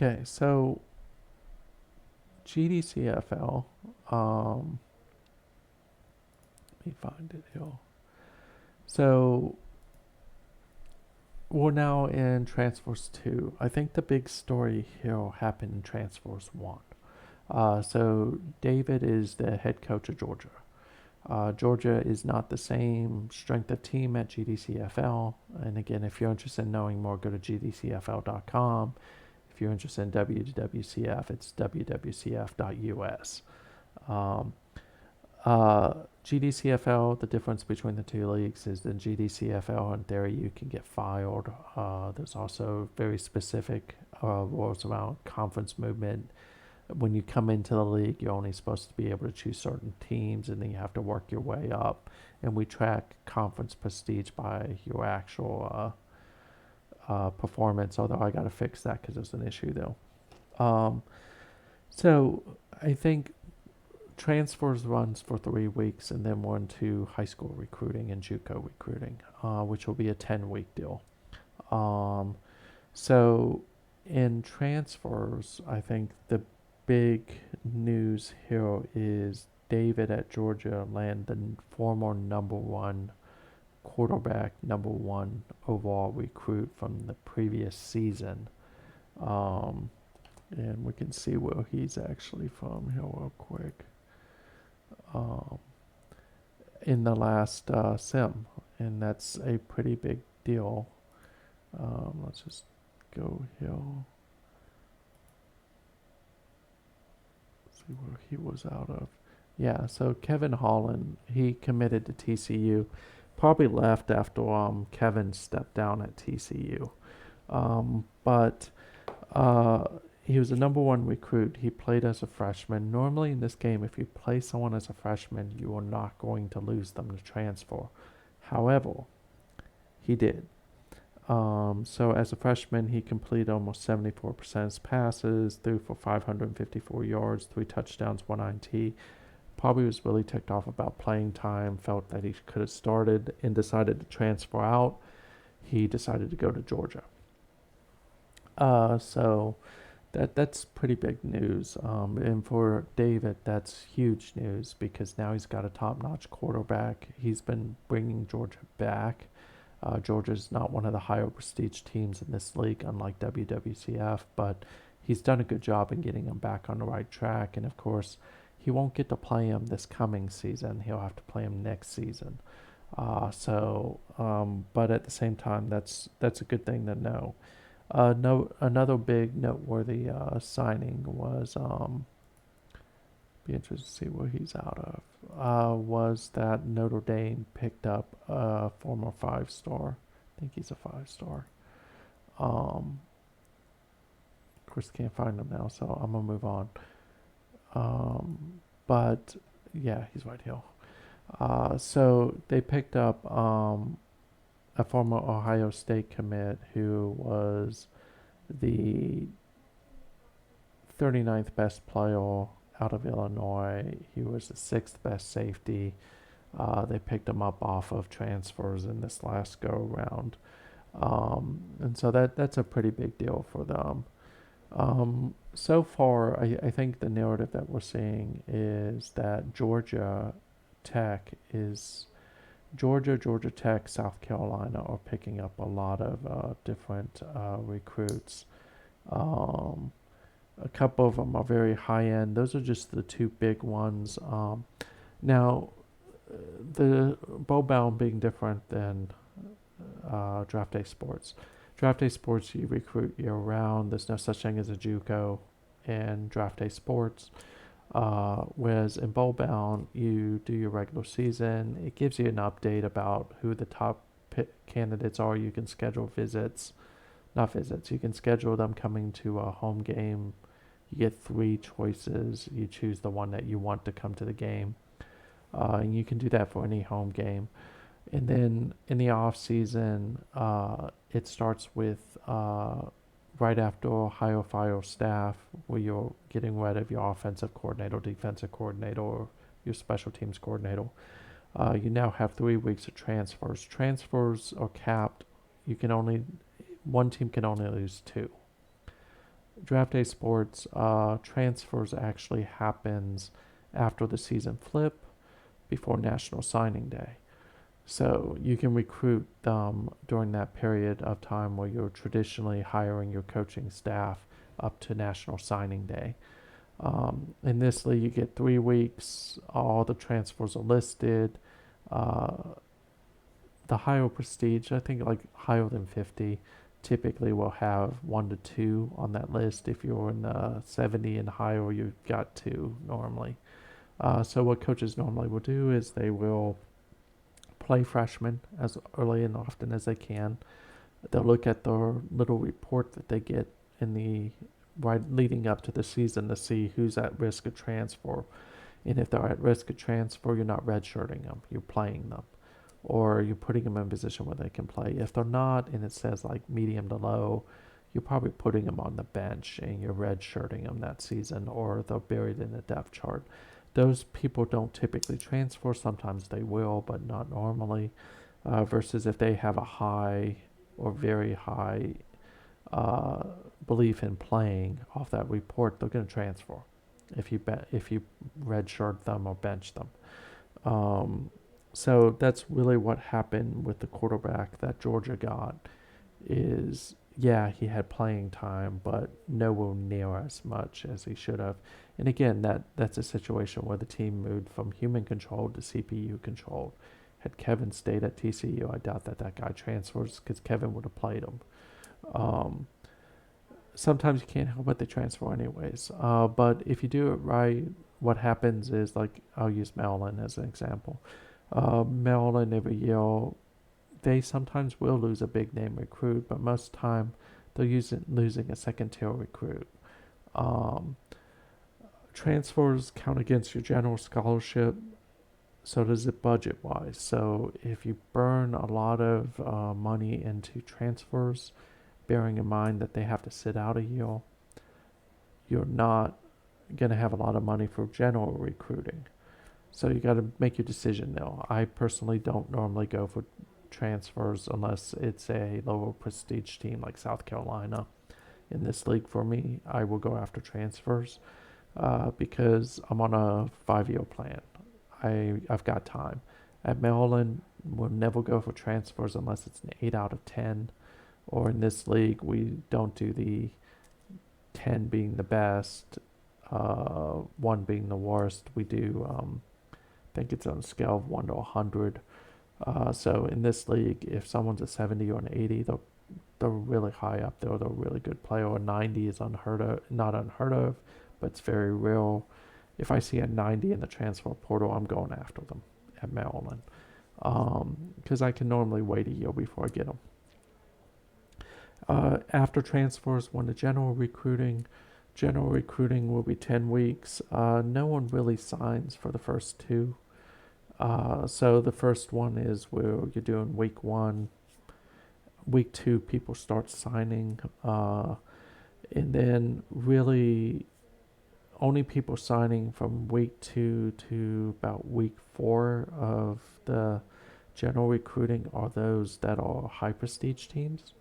Okay, so GDCFL. Let me find it here. So we're now in Transforce 2. I think the big story here happened in Transforce 1. So David is the head coach of Georgia. Georgia is not the same strength of team at GDCFL. And again, if you're interested in knowing more, go to gdcfl.com. If you're interested in WWCF, it's wwcf.us. Um, GDCFL, the difference between the two leagues is in GDCFL, in theory, you can get filed. There's also very specific rules around conference movement. When you come into the league, you're only supposed to be able to choose certain teams, and then you have to work your way up. And we track conference prestige by your actual performance, although I got to fix that because there's an issue, though. Um, so I think transfers runs for 3 weeks, and then we're into high school recruiting and JUCO recruiting, which will be a 10-week deal. Um, so in transfers, I think the big news here is David at Georgia landed the former number one quarterback, number one overall recruit from the previous season. Um, and we can see where he's actually from here real quick. Um, in the last sim, and that's a pretty big deal. Let's just go here. See where he was out of. Yeah, so Kevin Holland, he committed to TCU. Probably left after Kevin stepped down at TCU. But he was a number one recruit. He played as a freshman. Normally in this game, if you play someone as a freshman, you are not going to lose them to transfer. However, he did. So as a freshman, he completed almost 74% of his passes, threw for 554 yards, 3 touchdowns, 1 INT. Probably was really ticked off about playing time, felt that he could have started, and decided to transfer out. He decided to go to Georgia. So that's pretty big news. And for David, that's huge news because now he's got a top-notch quarterback. He's been bringing Georgia back. Georgia's not one of the higher prestige teams in this league, unlike WWCF, but he's done a good job in getting him back on the right track. And of course, he won't get to play him this coming season. He'll have to play him next season. But at the same time, that's a good thing to know. No, another big noteworthy signing was be interested to see where he's out of. Was that Notre Dame picked up a former 5-star? I think he's a 5-star. Of course, can't find him now, so I'm gonna move on. But yeah, he's right here. So they picked up a former Ohio State commit who was the 39th best player out of Illinois. He was the 6th best safety. They picked him up off of transfers in this last go round. And so that's a pretty big deal for them. So far, I think the narrative that we're seeing is that Georgia Tech, South Carolina are picking up a lot of different recruits. Um, a couple of them are very high end. Those are just the two big ones. Now, the bow bound being different than draft day sports. Draft day sports, you recruit year round. There's no such thing as a JUCO in draft day sports. Whereas in bowl bound, you do your regular season. It gives you an update about who the top candidates are. You can schedule visits, not visits. You can schedule them coming to a home game. You get 3 choices. You choose the one that you want to come to the game, and you can do that for any home game. And then in the off season, it starts with right after hire fire staff, where you're getting rid of your offensive coordinator, defensive coordinator, your special teams coordinator. You now have 3 weeks of transfers. Transfers are capped. One team can only lose 2. draft day sports, transfers actually happens after the season flip, before National Signing Day. So you can recruit them during that period of time where you're traditionally hiring your coaching staff up to National Signing Day. In this league, you get 3 weeks. All the transfers are listed. Uh, the higher prestige, I think like higher than 50, typically will have 1 to 2 on that list. If you're in the 70 and higher, you've got 2 normally. So what coaches normally will do is they will play freshmen as early and often as they can. They'll look at their little report that they get in the right leading up to the season to see who's at risk of transfer. And if they're at risk of transfer, you're not redshirting them, you're playing them. Or you're putting them in a position where they can play. If they're not, and it says like medium to low, you're probably putting them on the bench and you're redshirting them that season, or they're buried in the depth chart. Those people don't typically transfer. Sometimes they will, but not normally. Versus if they have a high or very high uh, belief in playing off that report, they're going to transfer. If you redshirt them or bench them. So that's really what happened with the quarterback that Georgia got. Is yeah, he had playing time, but nowhere near as much as he should have. And again, that's a situation where the team moved from human controlled to CPU controlled. Had Kevin stayed at TCU, I doubt that guy transfers because Kevin would have played him. Um, Sometimes you can't help but they transfer anyways. But if you do it right, what happens is, like, I'll use Maryland as an example. Maryland every year, they sometimes will lose a big name recruit, but most time they're losing a second tier recruit. Um, Transfers count against your general scholarship. So does it budget wise. So if you burn a lot of money into transfers, bearing in mind that they have to sit out a year, you're not going to have a lot of money for general recruiting. So you got to make your decision now. I personally don't normally go for transfers unless it's a lower prestige team like South Carolina. In this league, for me, I will go after transfers because I'm on a 5-year plan. I've got time. At Maryland, we'll never go for transfers unless it's an 8 out of 10. Or in this league, we don't do the 10 being the best, 1 being the worst. We do, I think it's on a scale of 1 to 100. So in this league, if someone's a 70 or an 80, they're really high up there. They're a really good player. A 90 is not unheard of, but it's very real. If I see a 90 in the transfer portal, I'm going after them at Maryland because I can normally wait a year before I get them. After transfers, when the general recruiting will be 10 weeks. No one really signs for the first 2. So the first one is where you're doing week 1. Week 2, people start signing. And then really only people signing from week 2 to about week 4 of the general recruiting are those that are high prestige teams.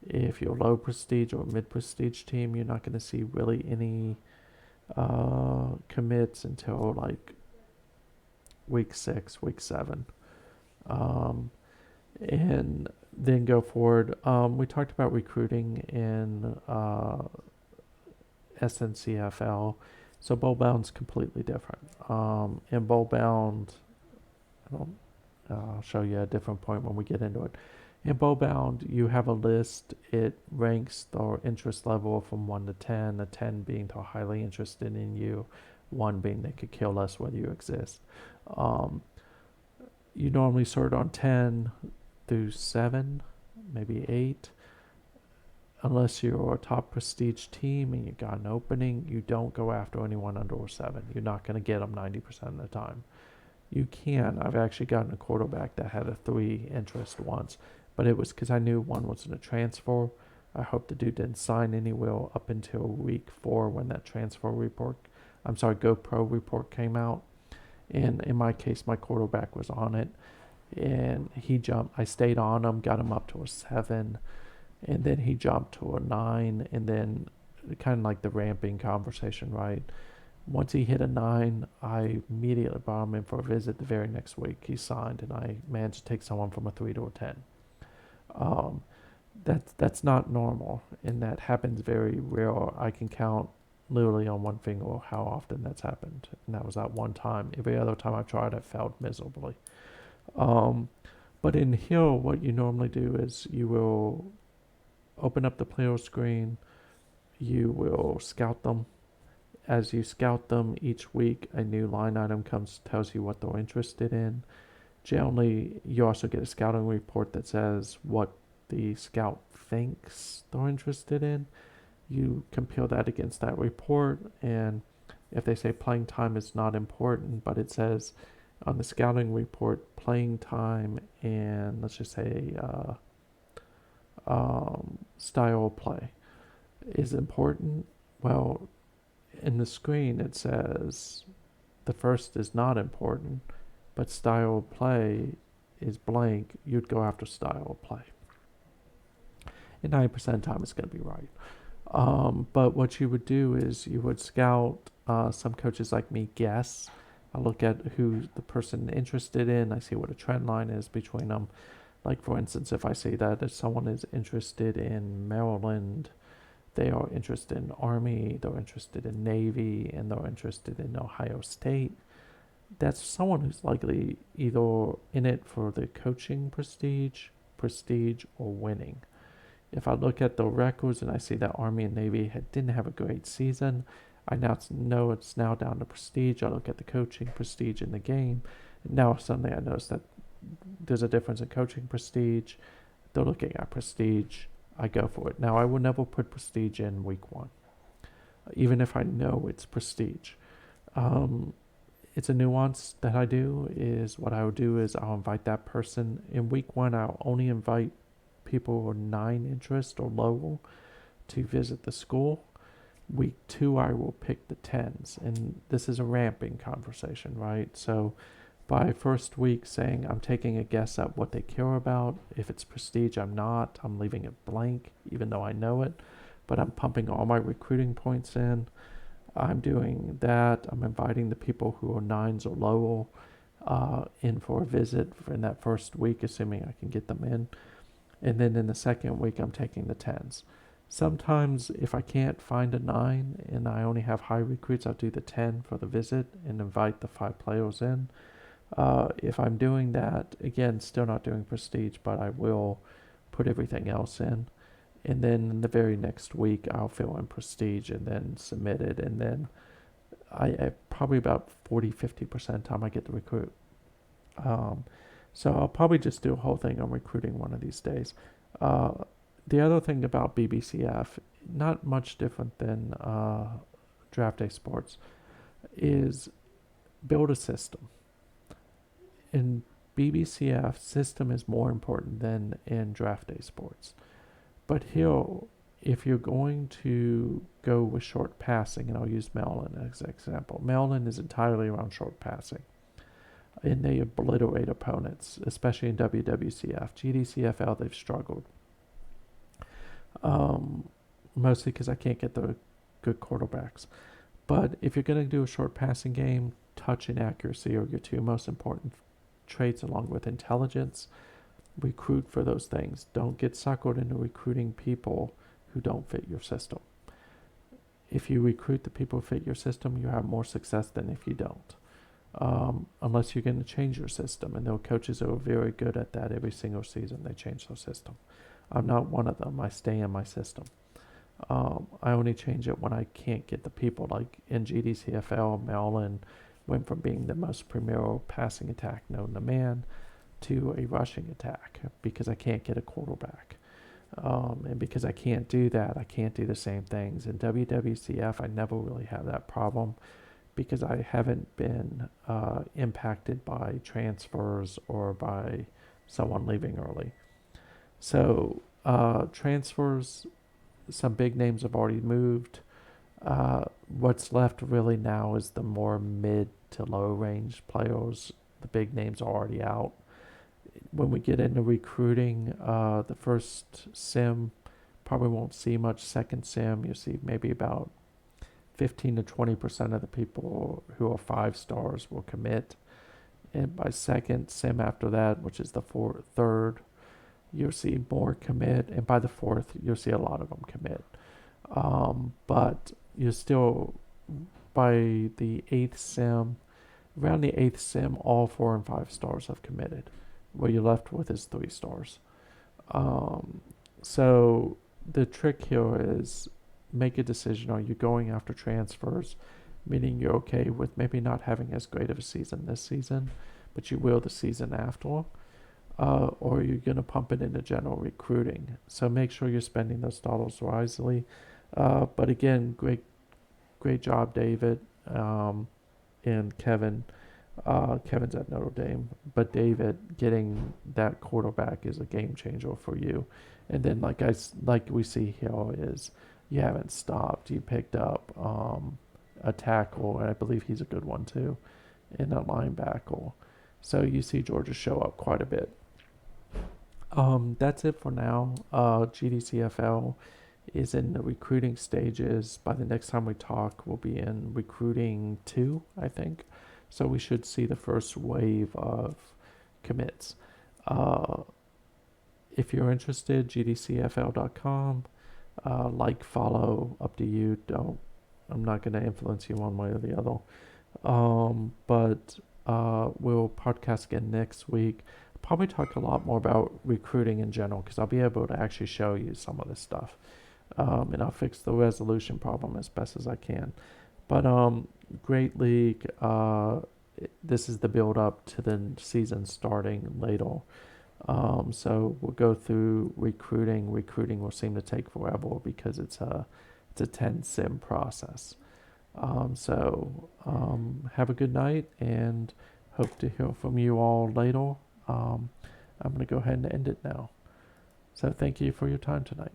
If you're a low prestige or mid prestige team, you're not going to see really any commits until like week 6, week 7. And then go forward. We talked about recruiting in SNCFL. So bowl bound's completely different. In bowl bound, I'll show you a different point when we get into it. In bowl bound, you have a list. It ranks the interest level from 1 to 10, a 10 being they're highly interested in you, 1 being they could care less whether you exist. You normally sort on 10 through 7, maybe 8. Unless you're a top prestige team and you got an opening, you don't go after anyone under 7. You're not going to get them 90% of the time. You can. I've actually gotten a quarterback that had a 3 interest once, but it was because I knew 1 was in a transfer. I hope the dude didn't sign anywhere up until week 4 when that GoPro report came out. And in my case, my quarterback was on it, and he jumped. I stayed on him, got him up to a 7, and then he jumped to a 9, and then kind of like the ramping conversation, right? Once he hit a 9, I immediately brought him in for a visit the very next week. He signed, and I managed to take someone from a 3 to a 10. Um, that's not normal, and that happens very rare. I can count literally on one finger how often that's happened, and that was that one time. Every other time I've tried, I failed miserably. Um, but in here, what you normally do is you will open up the player screen, you will scout them. As you scout them each week, a new line item comes, tells you what they're interested in. Generally, you also get a scouting report that says what the scout thinks they're interested in. You compare that against that report, and if they say playing time is not important, but it says on the scouting report playing time and let's just say style of play is important, well, in the screen it says the first is not important, but style of play is blank, you'd go after style of play. And 90% of the time it's going to be right. But what you would do is you would scout. Some coaches like me guess. I look at who the person interested in. I see what a trend line is between them. Like for instance, if I see that if someone is interested in Maryland, they are interested in Army, they're interested in Navy, and they're interested in Ohio State, that's someone who's likely either in it for the coaching prestige, or winning. If I look at the records and I see that Army and Navy didn't have a great season, I now know it's now down to prestige. I look at the coaching prestige in the game. And now suddenly I notice that there's a difference in coaching prestige. They're looking at prestige. I go for it. Now I will never put prestige in week 1, even if I know it's prestige. It's a nuance that I do. Is what I will do is I'll invite that person in week 1. I'll only invite people who are 9 interest or lower to visit the school. Week 2, I will pick the 10s, and this is a ramping conversation, right? So by first week saying I'm taking a guess at what they care about. If it's prestige, I'm not. I'm leaving it blank, even though I know it, but I'm pumping all my recruiting points in. I'm doing that. I'm inviting the people who are 9s or lower in for a visit in that first week, assuming I can get them in. And then in the second week, I'm taking the 10s. Sometimes if I can't find a 9 and I only have high recruits, I'll do the 10 for the visit and invite the 5 players in. If I'm doing that, again, still not doing prestige, but I will put everything else in. And then in the very next week, I'll fill in prestige and then submit it. And then I probably about 40-50% of the time I get the recruit. So I'll probably just do a whole thing on recruiting one of these days. The other thing about BBCF, not much different than draft day sports, is build a system. In BBCF, system is more important than in draft day sports. But here, if you're going to go with short passing, and I'll use Maryland as an example, Maryland is entirely around short passing. And they obliterate opponents, especially in WWCF. GDCFL, they've struggled. Mostly because I can't get the good quarterbacks. But if you're going to do a short passing game, touch and accuracy are your 2 most important traits, along with intelligence. Recruit for those things. Don't get suckered into recruiting people who don't fit your system. If you recruit the people who fit your system, you have more success than if you don't. Unless you're going to change your system. And there are coaches who are very good at that. Every single season they change their system. I'm not one of them. I stay in my system. I only change it when I can't get the people. Like in GDCFL, Maryland went from being the most premier passing attack known to man to a rushing attack because I can't get a quarterback. And because I can't do that, I can't do the same things. In WWCF, I never really have that problem because I haven't been impacted by transfers or by someone leaving early. So transfers, some big names have already moved. What's left really now is the more mid to low range players. The big names are already out. When we get into recruiting, the first sim probably won't see much second sim. You see maybe about 15 to 20% of the people who are 5 stars will commit. And by second sim after that, which is the third, you'll see more commit. And by the fourth, you'll see a lot of them commit. But you still, by the eighth sim, around the eighth sim, all 4 and 5 stars have committed. What you're left with is 3 stars. So the trick here is make a decision. Are you going after transfers, meaning you're okay with maybe not having as great of a season this season, but you will the season after? Or you're going to pump it into general recruiting. So make sure you're spending those dollars wisely. But again, great job, David, and Kevin. Kevin's at Notre Dame, but David getting that quarterback is a game changer for you. And then, like we see here, is you haven't stopped. You picked up a tackle, and I believe he's a good one too, and a linebacker. So you see Georgia show up quite a bit. That's it for now. GDCFL is in the recruiting stages. By the next time we talk, we'll be in recruiting 2, I think. So we should see the first wave of commits. If you're interested, gdcfl.com. Follow, up to you. I'm not going to influence you one way or the other. But we'll podcast again next week. Probably talk a lot more about recruiting in general because I'll be able to actually show you some of this stuff. And I'll fix the resolution problem as best as I can. But great league. This is the build up to the season starting later. So we'll go through recruiting. Recruiting will seem to take forever because it's a 10 sim process. Have a good night and hope to hear from you all later. I'm going to go ahead and end it now. So thank you for your time tonight.